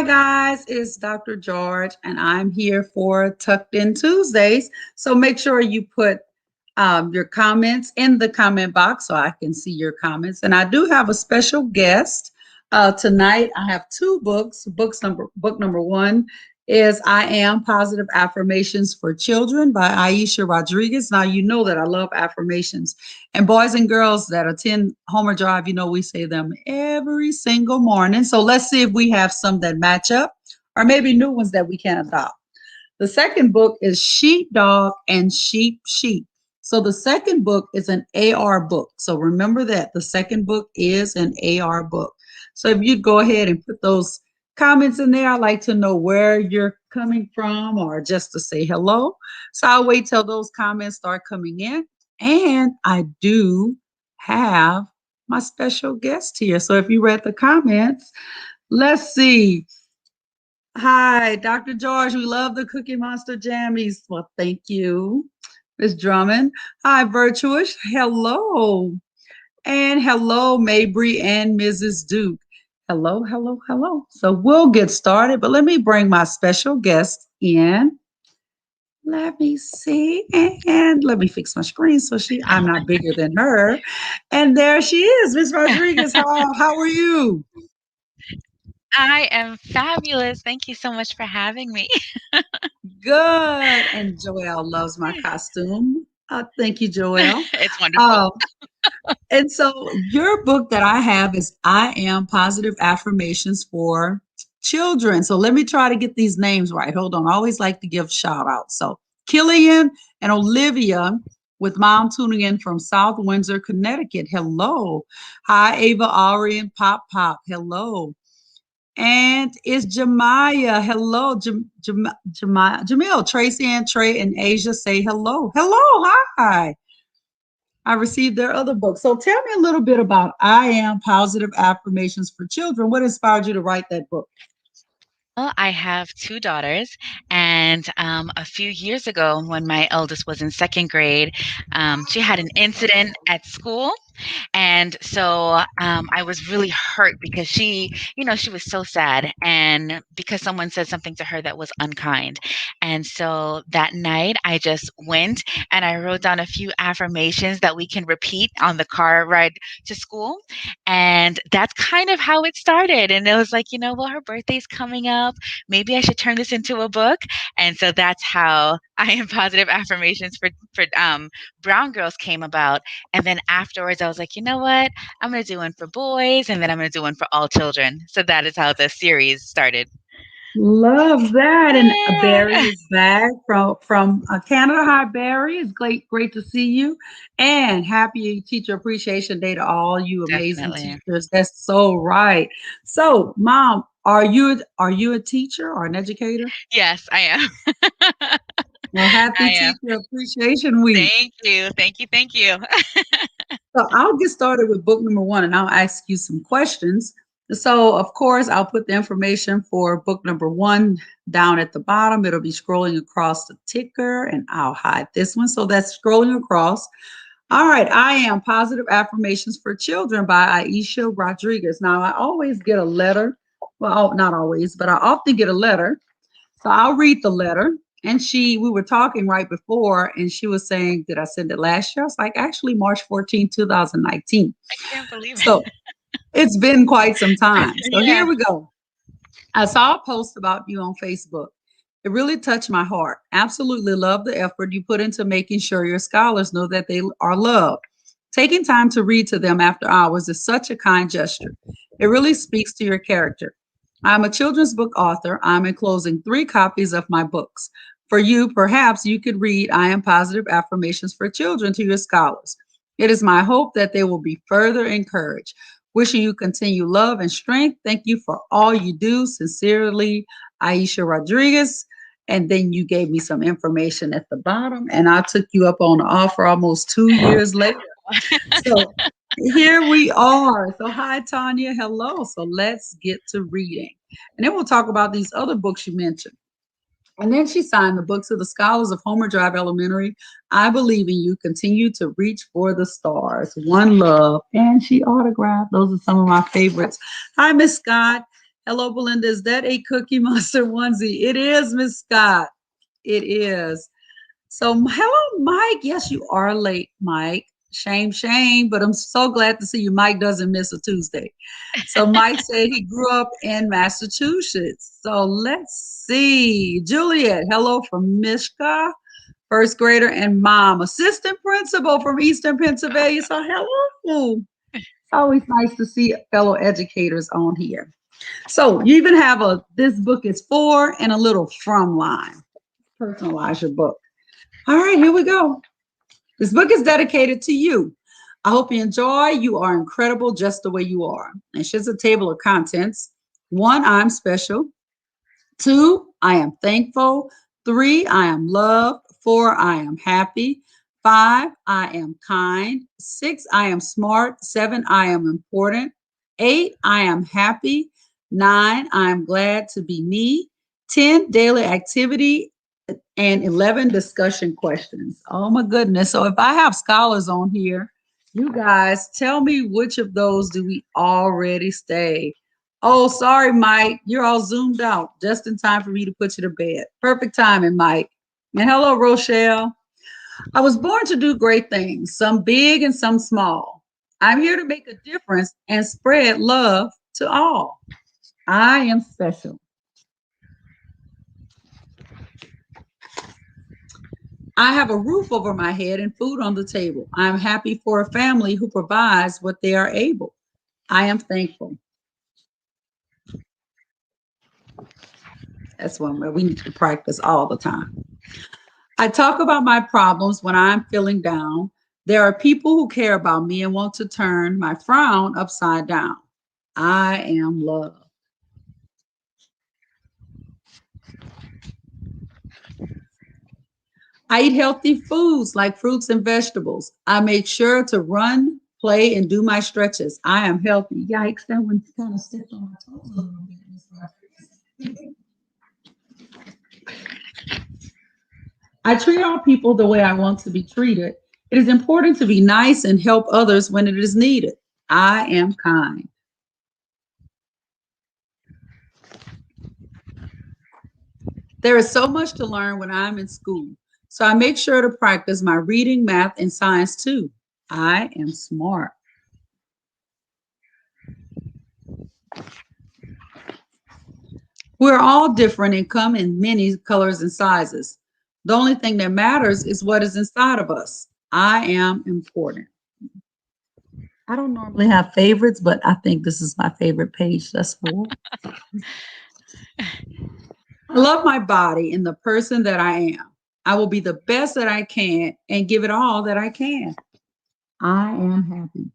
Hi, guys. It's Dr. George, and I'm here for Tucked In Tuesdays. So make sure you put your comments in the comment box so I can see your comments. And I do have a special guest tonight. I have two books. Book number one is I Am Positive Affirmations for Children by Ayesha Rodriguez. Now you know that I love affirmations. And boys and girls that attend Homer Drive, you know we say them every single morning. So let's see if we have some that match up or maybe new ones that we can adopt. The second book is Sheepdog and Sheep. So the second book is an AR book. So remember that the second book is an AR book. So if you'd go ahead and put those comments in there, I'd like to know where you're coming from or just to say hello. So I'll wait till those comments start coming in. And I do have my special guest here. So if you read the comments, let's see. Hi, Dr. George. We love the Cookie Monster jammies. Well, thank you, Miss Drummond. Hi, Virtuous. Hello. And hello, Mabry and Mrs. Duke. Hello, hello, hello. So we'll get started, but let me bring my special guest in. Let me see. And let me fix my screen so I'm not bigger than her. And there she is, Miss Rodriguez. How are you? I am fabulous. Thank you so much for having me. Good. And Joelle loves my costume. Thank you, Joelle. It's wonderful. Uh, and so your book that I have is I Am Positive Affirmations for Children. So let me try to get these names right. Hold on. I always like to give shout outs. So Killian and Olivia with mom tuning in from South Windsor, Connecticut. Hello. Hi, Ava, Ari, and Pop Pop. Hello. And it's Jemiah. Hello, Jamil, Tracy and Trey and Asia say hello. Hello, hi. I received their other book. So tell me a little bit about I Am Positive Affirmations for Children. What inspired you to write that book? Well, I have two daughters, and a few years ago, when my eldest was in second grade, she had an incident at school. And so I was really hurt because she was so sad. And because someone said something to her that was unkind. And so that night, I just went and I wrote down a few affirmations that we can repeat on the car ride to school. And that's kind of how it started. And it was like, well, her birthday's coming up. Maybe I should turn this into a book. And so that's how I Am Positive Affirmations for Brown Girls came about. And then afterwards, I was like, you know what? I'm going to do one for boys, and then I'm going to do one for all children. So that is how the series started. Love that. And Barry Yeah, is back from Canada. Hi, Barry. It's great to see you. And happy Teacher Appreciation Day to all you amazing definitely. teachers. That's so right. So, Mom, are you a teacher or an educator? Yes, I am. Well, happy I am. Teacher Appreciation Week. Thank you. Thank you. Thank you. So I'll get started with book number one and I'll ask you some questions. So, of course, I'll put the information for book number one down at the bottom. It'll be scrolling across the ticker and I'll hide this one. So that's scrolling across. All right. I Am Positive Affirmations for Children by Ayesha Rodriguez. Now, I always get a letter. Well, not always, but I often get a letter. So I'll read the letter. And we were talking right before, and she was saying, did I send it last year? I was like, actually, March 14, 2019. I can't believe So it's been quite some time. it. So Yeah. here we go. I saw a post about you on Facebook. It really touched my heart. Absolutely love the effort you put into making sure your scholars know that they are loved. Taking time to read to them after hours is such a kind gesture. It really speaks to your character. I'm a children's book author. I'm enclosing 3 copies of my books. For you, perhaps you could read I Am Positive Affirmations for Children to your scholars. It is my hope that they will be further encouraged. Wishing you continue love and strength. Thank you for all you do. Sincerely, Ayesha Rodriguez. And then you gave me some information at the bottom, and I took you up on the offer almost 2 years later. So here we are. So, hi, Tanya. Hello. So, let's get to reading. And then we'll talk about these other books you mentioned. And then she signed the books of the scholars of Homer Drive Elementary. I believe in you. Continue to reach for the stars. One love. And she autographed. Those are some of my favorites. Hi, Miss Scott. Hello, Belinda. Is that a Cookie Monster onesie? It is, Miss Scott. It is. So, hello, Mike. Yes, you are late, Mike. Shame, shame, but I'm so glad to see you. Mike doesn't miss a Tuesday. So, Mike said he grew up in Massachusetts. So, let's see. Juliet, hello from Mishka, first grader, and mom, assistant principal from Eastern Pennsylvania. So, hello. It's always nice to see fellow educators on here. So, you even have a this book is for and a little from line. Personalize your book. All right, here we go. This book is dedicated to you. I hope you enjoy. You are incredible just the way you are. And she's a table of contents. One, I'm special. Two, I am thankful. Three, I am loved. Four, I am happy. Five, I am kind. Six, I am smart. Seven, I am important. Eight, I am happy. Nine, I am glad to be me. 10, daily activity. And 11, discussion questions. Oh my goodness. So if I have scholars on here, you guys tell me which of those do we already stay? Oh, sorry, Mike. You're all zoomed out just in time for me to put you to bed. Perfect timing, Mike. And hello, Rochelle. I was born to do great things, some big and some small. I'm here to make a difference and spread love to all. I am special. I have a roof over my head and food on the table. I am happy for a family who provides what they are able. I am thankful. That's one where we need to practice all the time. I talk about my problems when I'm feeling down. There are people who care about me and want to turn my frown upside down. I am love. I eat healthy foods like fruits and vegetables. I make sure to run, play, and do my stretches. I am healthy. Yikes, that one kind of stepped on my toes a little bit, Miss Rodriguez. I treat all people the way I want to be treated. It is important to be nice and help others when it is needed. I am kind. There is so much to learn when I'm in school, so I make sure to practice my reading, math, and science too. I am smart. We're all different and come in many colors and sizes. The only thing that matters is what is inside of us. I am important. I don't normally have favorites, but I think this is my favorite page thus far. I love my body and the person that I am. I will be the best that I can and give it all that I can. I am happy.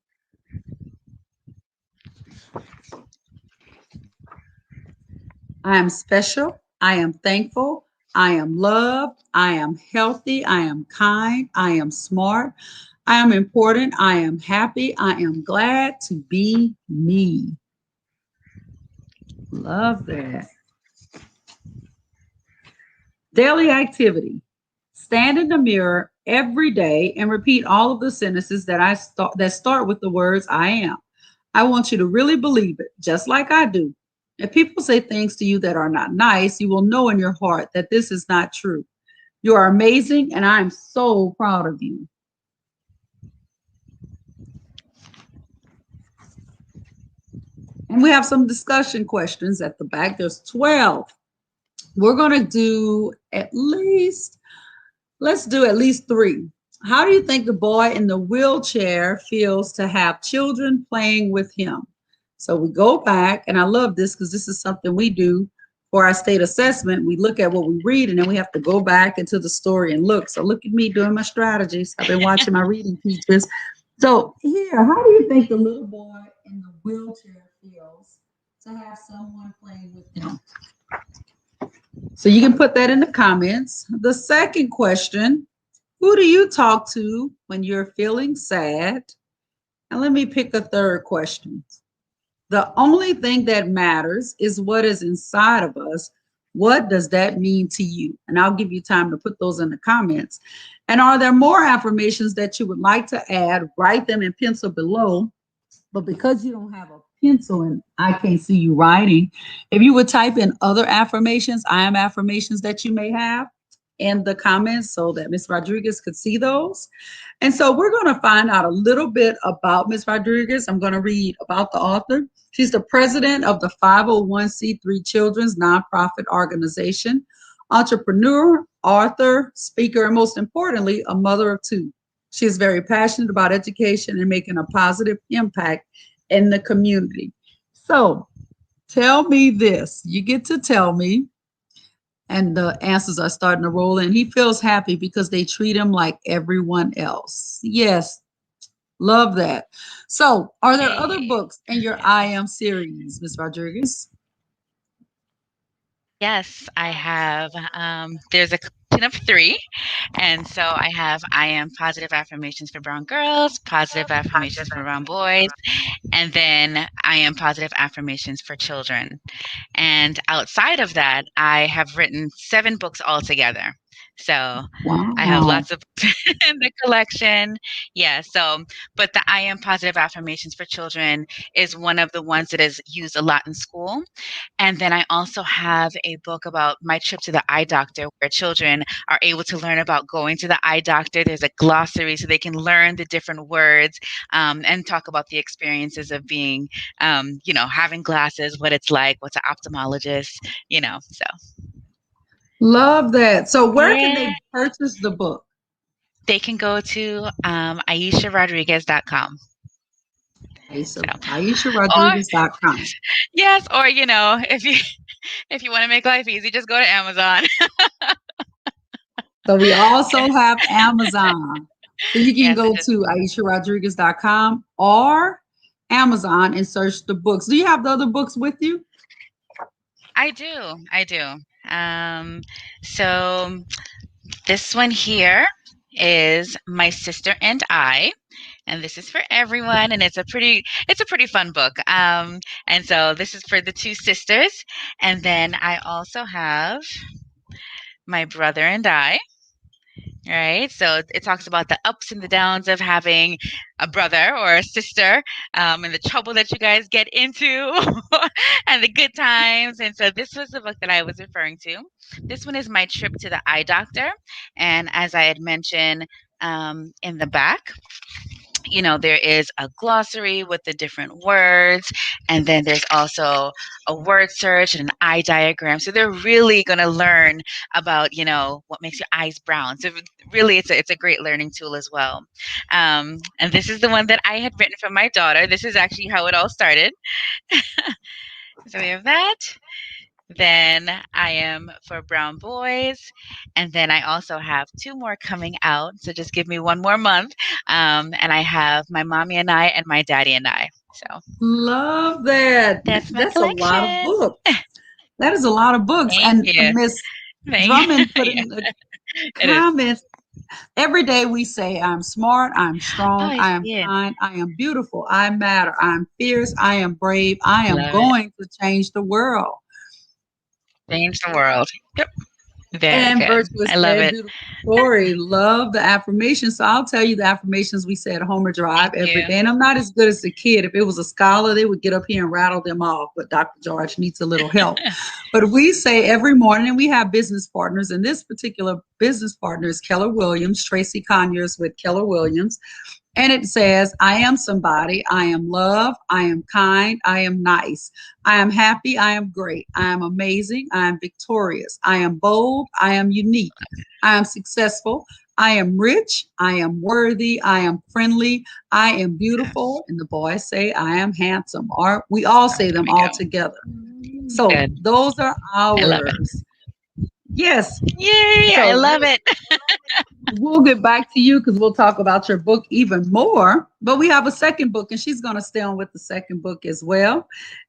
I am special. I am thankful. I am loved. I am healthy. I am kind. I am smart. I am important. I am happy. I am glad to be me. Love that. Daily activity. Stand in the mirror every day and repeat all of the sentences that start with the words I am. I want you to really believe it, just like I do. If people say things to you that are not nice, you will know in your heart that this is not true. You are amazing, and I am so proud of you. And we have some discussion questions at the back. There's 12. We're going to do let's do at least 3. How do you think the boy in the wheelchair feels to have children playing with him? So we go back, and I love this because this is something we do for our state assessment. We look at what we read, and then we have to go back into the story and look. So look at me doing my strategies. I've been watching my reading teachers. So here, how do you think the little boy in the wheelchair feels to have someone playing with him? So you can put that in the comments. The second question, who do you talk to when you're feeling sad? And let me pick a third question. The only thing that matters is what is inside of us. What does that mean to you? And I'll give you time to put those in the comments. And are there more affirmations that you would like to add? Write them in pencil below. But because you don't have a pencil and I can't see you writing. If you would type in other affirmations, I am affirmations that you may have in the comments so that Miss Rodriguez could see those. And so we're going to find out a little bit about Miss Rodriguez. I'm going to read about the author. She's the president of the 501c3 Children's Nonprofit Organization, entrepreneur, author, speaker, and most importantly, a mother of two. She is very passionate about education and making a positive impact in the community. So tell me this. You get to tell me, and the answers are starting to roll in. He feels happy because they treat him like everyone else. Yes, love that. So, are there other Yay. books in your Yes. I Am series, Miss Rodriguez? Yes, I have. There's a collection of three. And so I have I am positive affirmations for brown girls, positive affirmations for brown boys, and then I am positive affirmations for children. And outside of that, I have written 7 books altogether. So I have Wow. lots of in the collection. Yeah. So, but the I am positive affirmations for children is one of the ones that is used a lot in school. And then I also have a book about my trip to the eye doctor where children are able to learn about going to the eye doctor. There's a glossary so they can learn the different words and talk about the experiences of being, having glasses, what it's like, what's an ophthalmologist, So, Love that. So, where can yeah, they purchase the book? they can go to AyeshaRodriguez.com. Okay, so So, or AyeshaRodriguez.com. yes, or if you want to make life easy, just go to Amazon. So, we also have Amazon. So, you can Yes, go it is. to AyeshaRodriguez.com or Amazon and search the books. Do you have the other books with you? I do. I do. So this one here is My Sister and I, and this is for everyone, and it's a pretty fun book. And so this is for the two sisters, and then I also have My Brother and I. Right. So it talks about the ups and the downs of having a brother or a sister, and the trouble that you guys get into and the good times. And so this was the book that I was referring to. This one is My Trip to the Eye Doctor. And as I had mentioned in the back, there is a glossary with the different words, and then there's also a word search and an eye diagram. So they're really going to learn about, what makes your eyes brown. So really, it's a great learning tool as well. And this is the one that I had written for my daughter. This is actually how it all started. So we have that. Then I am for brown boys. And then I also have 2 more coming out. So just give me 1 more month. And I have my mommy and I and my daddy and I. So Love that. that's my That's a lot of collection. books. That is a lot of books. Thank And you. Miss Thank Drummond put Yeah, in the it is. comments every day we say, I'm smart, I'm Oh, strong, I I am see it. kind, I am beautiful, I matter, I'm fierce, I am brave, I am Love it. going to change the world. Change the world. Yep. Very And good. virtuous I love led it. beautiful story. Love the affirmations. So I'll tell you the affirmations we say at Homer Drive Thank every you. day. And I'm not as good as a kid. If it was a scholar, they would get up here and rattle them off. But Dr. George needs a little help. But we say every morning, and we have business partners. And this particular business partner is Keller Williams. Tracy Conyers with Keller Williams. And it says, I am somebody. I am love. I am kind. I am nice. I am happy. I am great. I am amazing. I am victorious. I am bold. I am unique. I am successful. I am rich. I am worthy. I am friendly. I am Yes. beautiful. And the boys say, I am handsome. Or we all Oh, say there them we all go. together. So Good. those are I love it. ours. Yes. Yay! I So love it. we'll get back to you because we'll talk about your book even more. But we have a second book, and she's going to stay on with the second book as well.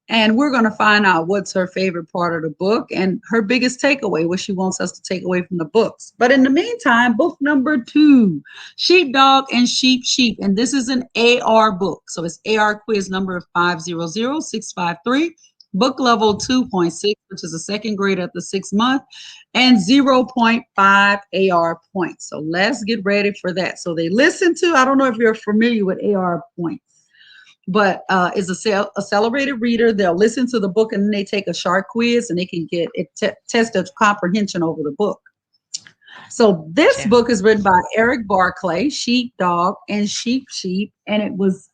And we're going to find out what's her favorite part of the book and her biggest takeaway, what she wants us to take away from the books. But in the meantime, book number 2, Sheepdog and Sheep. And this is an AR book. So it's AR quiz number 500653, book level 2.6, which is a second grade at the 6 month, and zero point 0.5 AR points. So let's get ready for that. So they listen to, I don't know if you're familiar with AR points. but is a celebrated reader. They'll listen to the book and then they take a sharp quiz and they can get it test of comprehension over the book. So this Gotcha. book is written by Eric Barclay, Sheep Dog and Sheep, and it was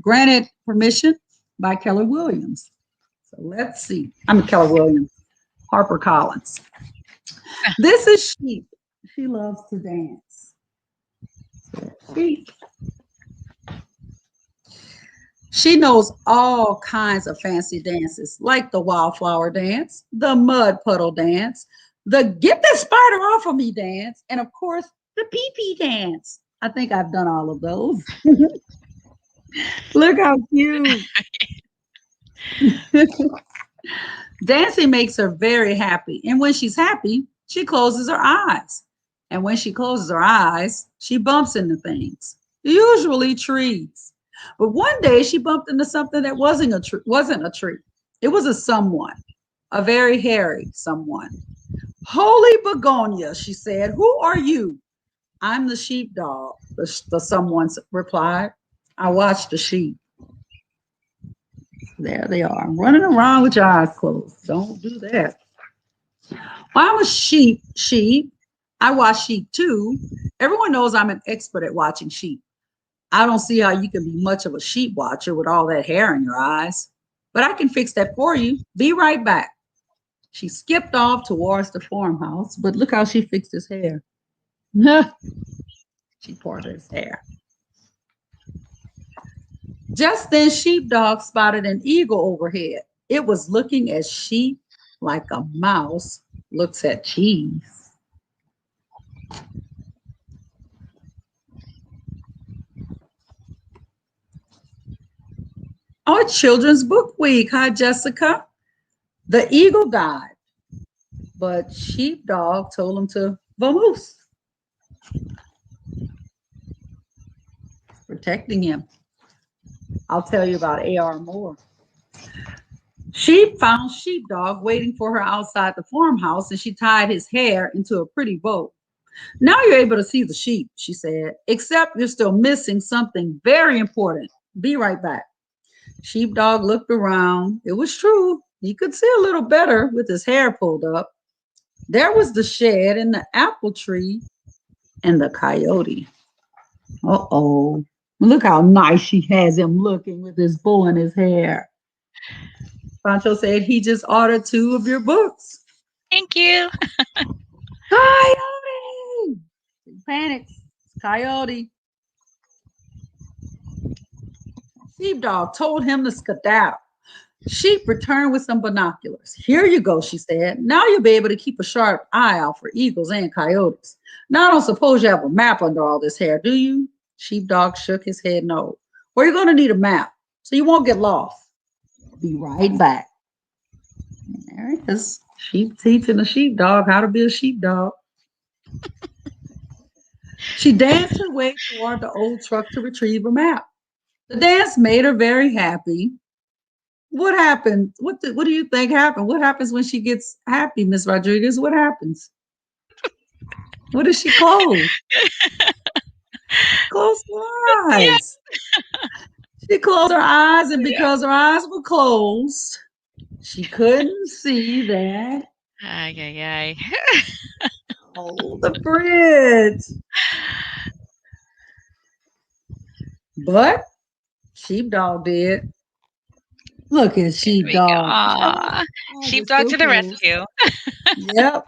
granted permission by Keller Williams. So let's see. I'm Keller Williams, Harper Collins. This is Sheep. She loves to dance. Sheep. She knows all kinds of fancy dances, like the wildflower dance, the mud puddle dance, the get the spider off of me dance, and of course, the pee pee dance. I think I've done all of those. Look how cute. Dancing makes her very happy. And when she's happy, she closes her eyes. And when she closes her eyes, she bumps into things, usually trees. But one day she bumped into something that wasn't a tree. It was a someone, a very hairy someone. Holy begonia, she said. Who are you? I'm the sheepdog, the someone replied. I watch the sheep. There they are, running around with your eyes closed. Don't do that. Well, I'm a sheep. I watch sheep too. Everyone knows I'm an expert at watching sheep. I don't see how you can be much of a sheep watcher with all that hair in your eyes, but I can fix that for you. Be right back. She skipped off towards the farmhouse, but look how she fixed his hair. She parted his hair. Just then, Sheepdog spotted an eagle overhead. It was looking at sheep like a mouse looks at cheese. Oh, it's Children's Book Week. Hi, Jessica. The eagle died, but Sheepdog told him to vamoose, protecting him. I'll tell you about AR more. She found Sheepdog waiting for her outside the farmhouse and she tied his hair into a pretty bow. Now you're able to see the sheep, she said, except you're still missing something very important. Be right back. Sheepdog looked around. It was true. He could see a little better with his hair pulled up. There was the shed and the apple tree and the coyote. Uh-oh. Look how nice she has him looking with his bow in his hair. Pancho said he just ordered 2 of your books. Thank you. Coyote! He panics. It's Coyote. Sheepdog told him to skedaddle. Sheep returned with some binoculars. Here you go, she said. Now you'll be able to keep a sharp eye out for eagles and coyotes. Now I don't suppose you have a map under all this hair, do you? Sheepdog shook his head no. Well, you're going to need a map so you won't get lost. Be right back. There it is. Sheep teaching the sheepdog how to be a sheepdog. She danced her way toward the old truck to retrieve a map. The dance made her very happy. What happened? What do you think happened? What happens when she gets happy, Miss Rodriguez? What happens? What does she close? Close her Yeah. eyes. She closed her eyes, and Yeah. because her eyes were closed, she couldn't see that. Ay, ay, ay. Oh, the bridge. But Sheepdog did. Look at There we go. Sheepdog. Aw. Eyes are Sheepdog so to the closed. rescue. Yep.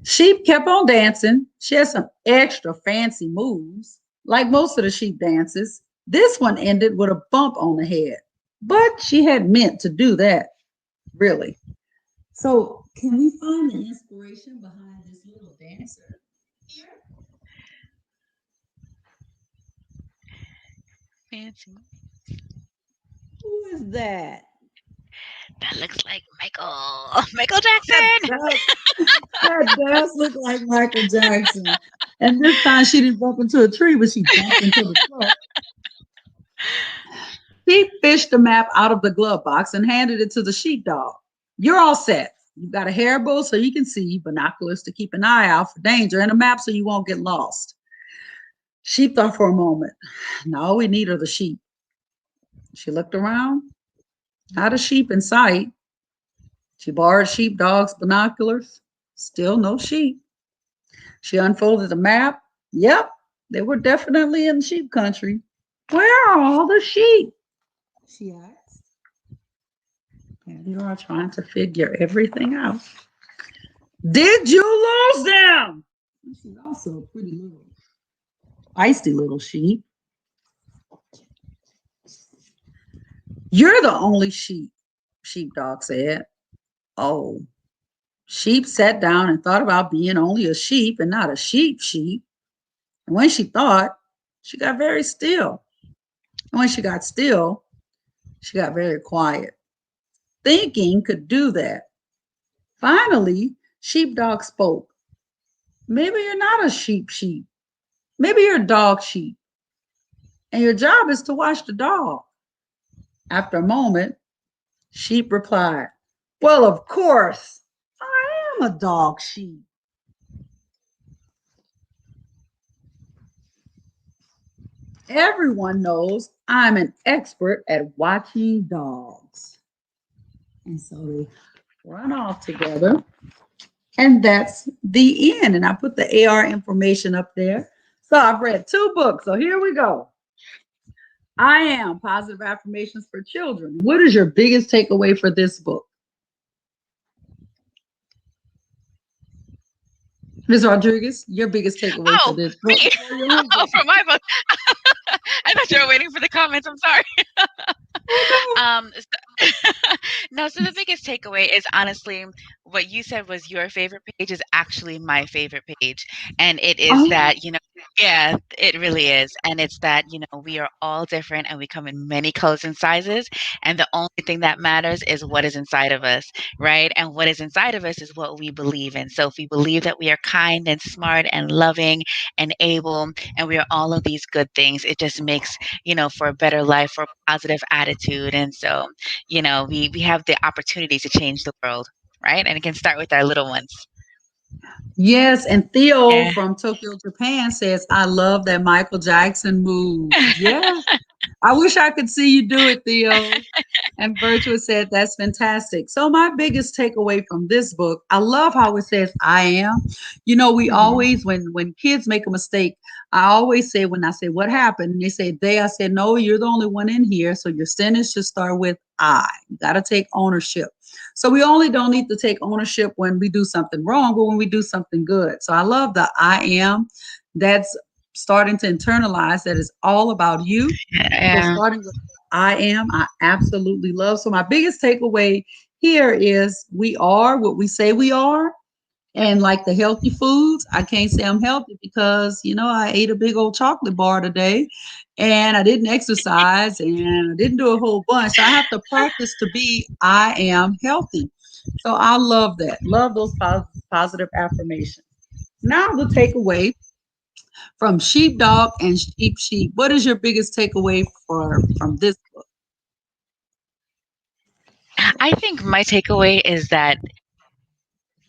Sheep kept on dancing. She had some extra fancy moves. Like most of the sheep dances, this one ended with a bump on the head. But she had meant to do that, really. So, can we find the inspiration behind this little dancer here? Fancy. Who is that? That looks like Michael. Michael That Jackson. does, that does look like Michael Jackson. And this time she didn't bump into a tree, but she bumped into the truck. She fished the map out of the glove box and handed it to the sheepdog. You're all set. You've got a hair bow so you can see, binoculars to keep an eye out for danger, and a map so you won't get lost. Sheep thought for a moment. Now all we need are the sheep. She looked around, not a sheep in sight. She borrowed sheepdog's binoculars, still no sheep. She unfolded the map. Yep, they were definitely in sheep country. Where are all the sheep? She asked. And you are trying to figure everything out. Did you lose them? She's also a pretty little, feisty little sheep. You're the only sheep, sheepdog said. Oh, sheep sat down and thought about being only a sheep and not a sheep. And when she thought, she got very still. And when she got still, she got very quiet. Thinking could do that. Finally, sheepdog spoke. Maybe you're not a sheep. Maybe you're a dog sheep. And your job is to watch the dog. After a moment, sheep replied, well, of course, I am a dog sheep. Everyone knows I'm an expert at watching dogs. And so they run off together. And that's the end. And I put the AR information up there. So I've read 2 books. So here we go. I Am Positive Affirmations for Children. What is your biggest takeaway for this book? Ms. Rodriguez, your biggest takeaway for Oh, this book? me. Oh, for my book. I thought you were waiting for the comments. I'm sorry. No, so the biggest takeaway is honestly what you said was your favorite page is actually my favorite page. And it is Oh, that, yeah, it really is. And it's that, we are all different and we come in many colors and sizes. And the only thing that matters is what is inside of us, right? And what is inside of us is what we believe in. So if we believe that we are kind and smart and loving and able, and we are all of these good things, it just makes, for a better life, for a positive attitude. And so, we have the opportunity to change the world, right? And it can start with our little ones. yes. And Theo Yeah. from Tokyo, Japan says, I love that Michael Jackson move. Yeah. I wish I could see you do it, Theo. And Virtua said, that's fantastic. So my biggest takeaway from this book, I love how it says, I am. We Mhm. always, when kids make a mistake, I always say, when I say, what happened? And they say, they, I said, no, you're the only one in here. So your sentence should start with I. You got to take ownership. So we only don't need to take ownership when we do something wrong, but when we do something good. So I love the I am. That's starting to internalize that it's all about you. So Yeah. starting with I am, I absolutely love. So my biggest takeaway here is we are what we say we are. And like the healthy foods, I can't say I'm healthy because, I ate a big old chocolate bar today and I didn't exercise and I didn't do a whole bunch. So I have to practice to be I am healthy. So I love that. Love those positive affirmations. Now the takeaway from sheepdog and sheep. What is your biggest takeaway from this book? I think my takeaway is that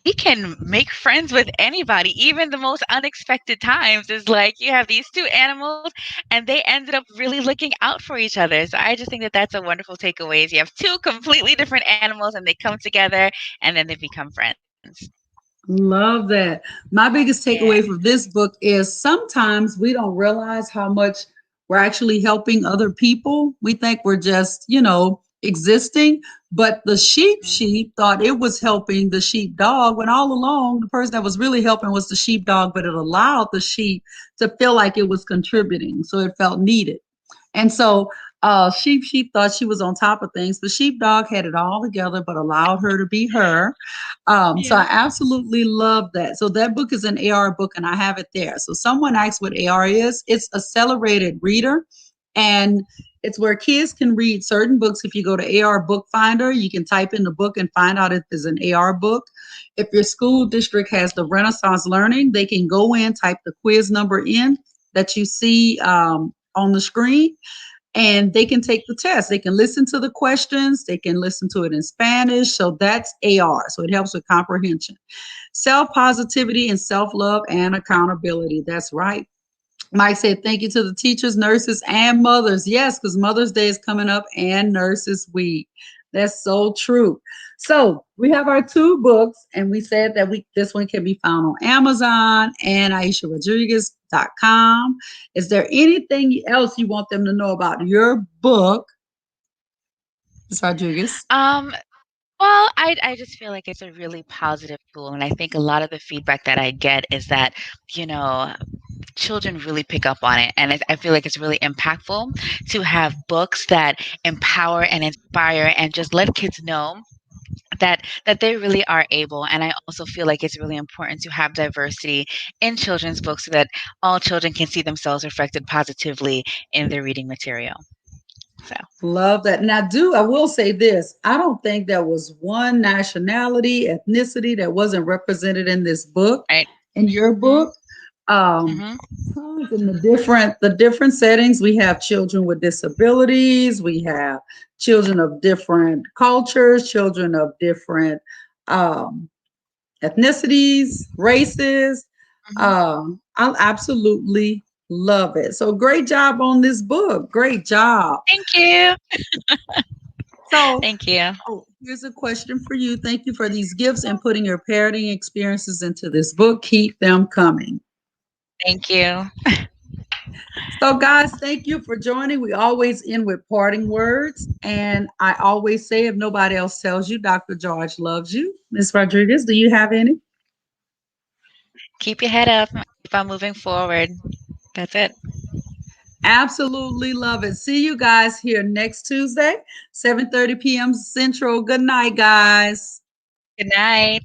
we can make friends with anybody, even the most unexpected times. Is like you have these 2 animals and they ended up really looking out for each other. So I just think that that's a wonderful takeaway. Is you have 2 completely different animals and they come together and then they become friends. Love that. My biggest Yeah. takeaway from this book is sometimes we don't realize how much we're actually helping other people. We think we're just, existing, but the sheep thought it was helping the sheepdog when all along the person that was really helping was the sheepdog, but it allowed the sheep to feel like it was contributing. So it felt needed. And so sheep thought she was on top of things. The sheepdog had it all together, but allowed her to be her. So Yeah. I absolutely love that. So that book is an AR book, and I have it there. So someone asked what AR is. It's accelerated reader, and it's where kids can read certain books. If you go to AR Book Finder, you can type in the book and find out if it's an AR book. If your school district has the Renaissance Learning, they can go in, type the quiz number in that you see on the screen, and they can take the test. They can listen to the questions. They can listen to it in Spanish. So that's AR. So it helps with comprehension. Self positivity and self love and accountability. That's right. Mike said, thank you to the teachers, nurses, and mothers. Yes, because Mother's Day is coming up and Nurses Week. That's so true. So we have our two books, and we said that this one can be found on Amazon and AyeshaRodriguez.com. Is there anything else you want them to know about your book, Ms. Rodriguez? Well, I just feel like it's a really positive tool, and I think a lot of the feedback that I get is that, you know, children really pick up on it, and I feel like it's really impactful to have books that empower and inspire and just let kids know that they really are able. And I also feel like it's really important to have diversity in children's books so that all children can see themselves reflected positively in their reading material. So, Love that. And I will say this, I don't think there was one nationality, ethnicity that wasn't represented in this book, right. in your Mhm. book. Um, Mhm. in the different settings, we have children with disabilities, we have children of different cultures, children of different um, ethnicities, races. Mhm. I absolutely love it. So great job on this book. Great job. Thank you. So, Thank you. oh, here's a question for you. Thank you for these gifts and putting your parenting experiences into this book. Keep them coming. Thank you. So, guys, thank you for joining. We always end with parting words. And I always say, if nobody else tells you, Dr. George loves you. Miss Rodriguez, do you have any? Keep your head up. Keep on moving forward. That's it. Absolutely love it. See you guys here next Tuesday, 7:30 p.m. Central. Good night, guys. Good night.